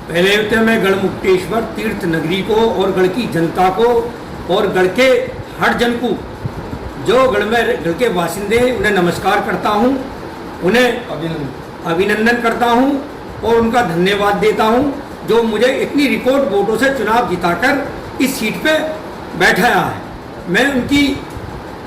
पहले तो मैं गढ़मुक्तेश्वर तीर्थ नगरी को और गढ़ की जनता को और गढ़ के हर जन को, जो गढ़ के बासिंदे, उन्हें नमस्कार करता हूँ, उन्हें अभिनंदन करता हूँ और उनका धन्यवाद देता हूँ जो मुझे इतनी रिकॉर्ड वोटों से चुनाव जिताकर इस सीट पे बैठाया है। मैं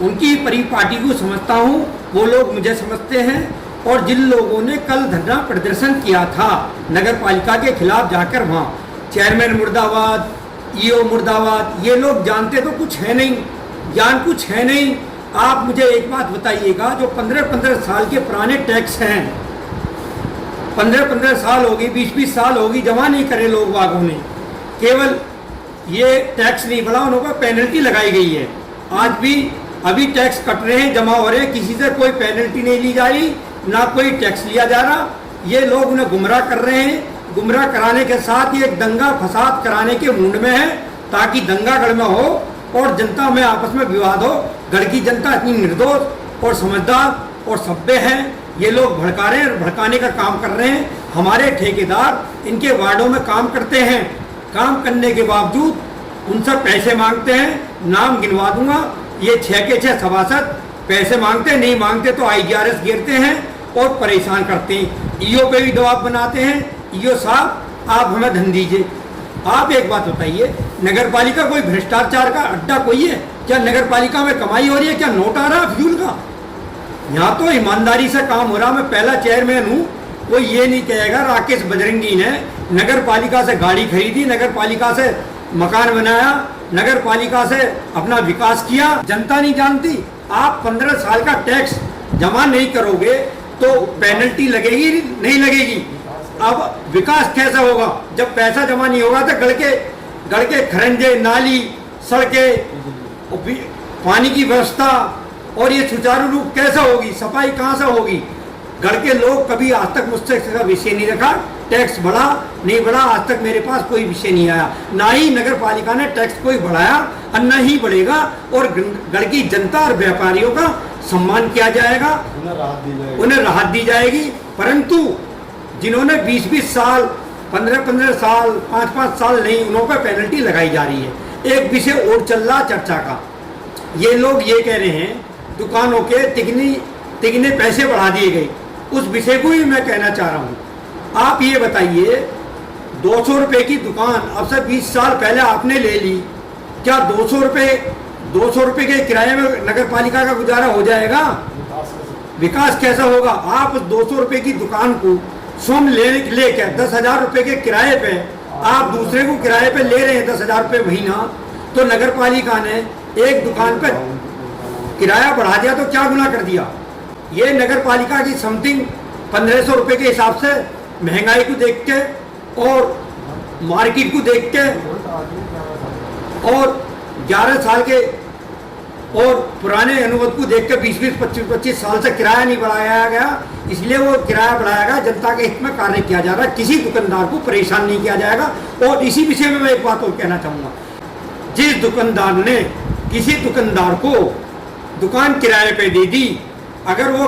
उनकी परिपाटी को समझता हूँ, वो लोग मुझे समझते हैं। और जिन लोगों ने कल धरना प्रदर्शन किया था नगर पालिका के खिलाफ जाकर, वहाँ चेयरमैन मुर्दाबाद, ईओ मुर्दाबाद, ये लोग जानते तो कुछ है नहीं, ज्ञान कुछ है नहीं। आप मुझे एक बात बताइएगा, जो 15-15 साल के पुराने टैक्स हैं, 15-15 साल होगी, 20-20 साल होगी, जमा नहीं करे लोग वागों ने, केवल ये टैक्स नहीं बढ़ा, उन पर पेनल्टी लगाई गई है। आज भी अभी टैक्स कट रहे हैं, जमा हो रहे हैं, किसी से कोई पेनल्टी नहीं ली जा रही, ना कोई टैक्स लिया जा रहा। ये लोग उन्हें गुमराह कर रहे हैं। गुमराह कराने के साथ ये एक दंगा फसाद कराने के मूड में है, ताकि दंगा गढ़ में हो और जनता में आपस में विवाद हो। गढ़ की जनता इतनी निर्दोष और समझदार और सभ्य है, ये लोग भड़का रहे हैं और भड़काने का काम कर रहे हैं। हमारे ठेकेदार इनके वार्डों में काम करते हैं, काम करने के बावजूद उनसे पैसे मांगते हैं। नाम गिनवा दूंगा, ये 6 के 6 सभासद पैसे मांगते हैं, नहीं मांगते तो IGRS गिरते हैं और परेशान करते हैं। ईओ पे भी दबाव बनाते हैं, ईओ साहब आप हमें धन दीजिए। आप एक बात बताइए, नगर पालिका कोई भ्रष्टाचार का अड्डा कोई है क्या? नगर पालिका में कमाई हो रही है क्या? नोट आ रहा है फ्यूल का? यहाँ तो ईमानदारी से काम हो रहा। मैं पहला चेयरमैन हूँ, वो ये नहीं कहेगा राकेश बजरंगी ने नगर पालिका से गाड़ी खरीदी, नगर पालिका से मकान बनाया, नगर पालिका से अपना विकास किया। जनता नहीं जानती। आप 15 साल का टैक्स जमा नहीं करोगे तो पेनल्टी लगेगी नहीं लगेगी? अब विकास कैसा होगा जब पैसा जमा नहीं होगा? तो गढ़ के खरंजे, नाली, सड़कें, पानी की व्यवस्था और ये सुचारू रूप कैसा होगी? सफाई कहाँ से होगी? गढ़ के लोग कभी आज तक मुझसे इसका विषय नहीं रखा। टैक्स बढ़ा नहीं बढ़ा, आज तक मेरे पास कोई विषय नहीं आया। ना ही नगर पालिका ने टैक्स कोई बढ़ाया और न ही बढ़ेगा। और गढ़ की जनता और व्यापारियों का सम्मान किया जाएगा, उन्हें राहत दी जाएगी। परंतु जिन्होंने 20-20 साल, 15-15 साल, 5-5 साल नहीं, उन्हों पर पेनल्टी लगाई जा रही है। एक विषय और चल रहा चर्चा का, ये लोग ये कह रहे हैं दुकानों के तिगने पैसे बढ़ा दिए गए। उस विषय को ही मैं कहना चाह रहा हूँ। आप ये बताइए, 200 रुपये की दुकान अब से 20 साल पहले आपने ले ली, क्या 200 रुपये के किराए में नगर पालिका का गुजारा हो जाएगा? विकास कैसा होगा? आप 200 रुपये की दुकान को स्वयं लेकर 10,000 रुपये के किराए पे आप दूसरे को किराए पे ले रहे हैं 10,000 रुपये महीना। तो नगर पालिका ने एक दुकान पे किराया बढ़ा दिया तो क्या गुनाह कर दिया? ये नगर पालिका की समथिंग 1500 रुपये के हिसाब से महंगाई को देख के और मार्केट को देख के और 11 साल के और पुराने अनुभव को देख के 20-25 साल से किराया नहीं बढ़ाया गया, इसलिए वो किराया बढ़ाया गया। जनता के हित में कार्य किया जा रहा है, किसी दुकानदार को परेशान नहीं किया जाएगा। और इसी विषय में मैं एक बात और कहना चाहूँगा, जिस दुकानदार ने किसी दुकानदार को दुकान किराए पे दे दी, अगर वो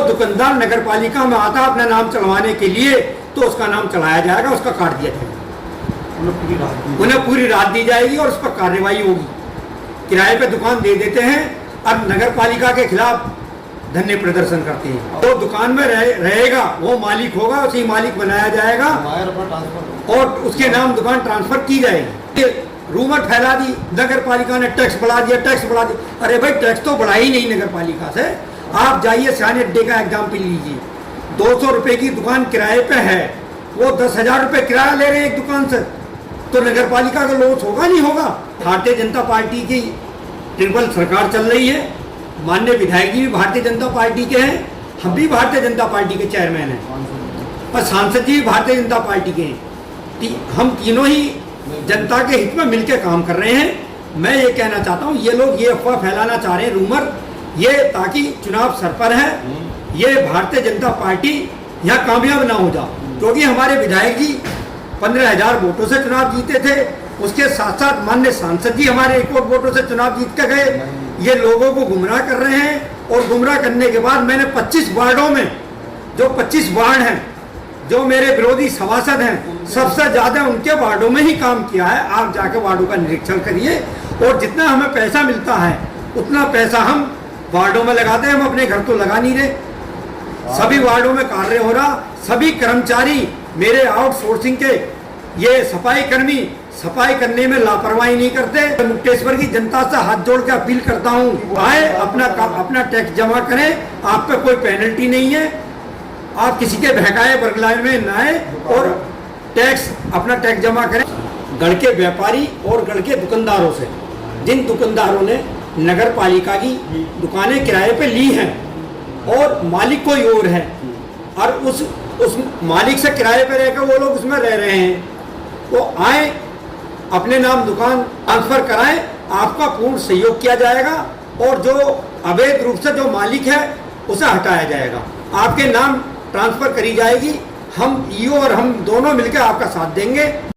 दुकानदार नगर पालिका में आता अपना नाम चढ़वाने के लिए, तो उसका नाम चढ़ाया जाएगा, उसका काट दिया जाएगा, उन्हें पूरी राहत दी जाएगी और उस पर कार्रवाई होगी। किराए पे दुकान दे देते हैं, अब नगर पालिका के खिलाफ धरने प्रदर्शन करते हैं। तो दुकान में रहेगा वो मालिक होगा, उसी मालिक बनाया जाएगा और उसके नाम दुकान ट्रांसफर की जाएगी। रूमर फैला दी नगर पालिका ने टैक्स बढ़ा दिया, टैक्स बढ़ा दिया। अरे भाई, टैक्स तो बढ़ा ही नहीं नगर पालिका से। आप जाइए सियाने अड्डे का एग्जाम्पल लीजिए, 200 रुपये की दुकान किराए पे है, वो 10,000 रुपये किराया ले रहे हैं एक दुकान से, तो नगर पालिका का लॉस होगा नहीं होगा? भारतीय जनता पार्टी की ट्रिपल सरकार चल रही है, माननीय विधायक जी भी भारतीय जनता पार्टी के हैं, हम भी भारतीय जनता पार्टी के चेयरमैन हैं और सांसद जी भी भारतीय जनता पार्टी के हैं। हम तीनों ही जनता के हित में मिलकर काम कर रहे हैं। मैं ये कहना चाहता हूँ, ये लोग ये अफवाह फैलाना चाह रहे हैं, रूमर, ये ताकि चुनाव सर पर है, ये भारतीय जनता पार्टी यहाँ कामयाब ना हो जाए। क्योंकि हमारे विधायक जी 15,000 वोटों से चुनाव जीते थे, उसके साथ साथ माननीय सांसद जी हमारे 1 करोड़ वोटों से चुनाव जीत कर गए। ये लोगों को गुमराह कर रहे हैं और गुमराह करने के बाद मैंने 25 वार्डों में, जो 25 वार्ड हैं जो मेरे विरोधी सभासद हैं सबसे ज्यादा उनके वार्डों में ही काम किया है। आप जाके वार्डों का निरीक्षण करिए, और जितना हमें पैसा मिलता है उतना पैसा हम वार्डों में लगाते हैं, हम अपने घर तो लगा नहीं रहे। सभी वार्डों में कार्य हो रहा, सभी कर्मचारी मेरे आउटसोर्सिंग के ये सफाई कर्मी सफाई करने में लापरवाही नहीं करते। मुक्तेश्वर की जनता से हाथ जोड़ के अपील करता हूँ, आए अपना टैक्स जमा करें, आप पे कोई पेनल्टी नहीं है। आप किसी के बहकाए बरगलाए में ना आए और अपना टैक्स जमा करें। गढ़ के व्यापारी और गढ़ के दुकानदारों से, जिन दुकानदारों ने नगर पालिका की दुकानें किराए पे ली हैं और मालिक कोई और है, और उस मालिक से किराए पे रहकर वो लोग उसमें रह रहे हैं, तो आए अपने नाम दुकान ट्रांसफर कराएं, आपका पूर्ण सहयोग किया जाएगा, और जो अवैध रूप से जो मालिक है उसे हटाया जाएगा, आपके नाम ट्रांसफर करी जाएगी। हम ईओ और हम दोनों मिलकर आपका साथ देंगे।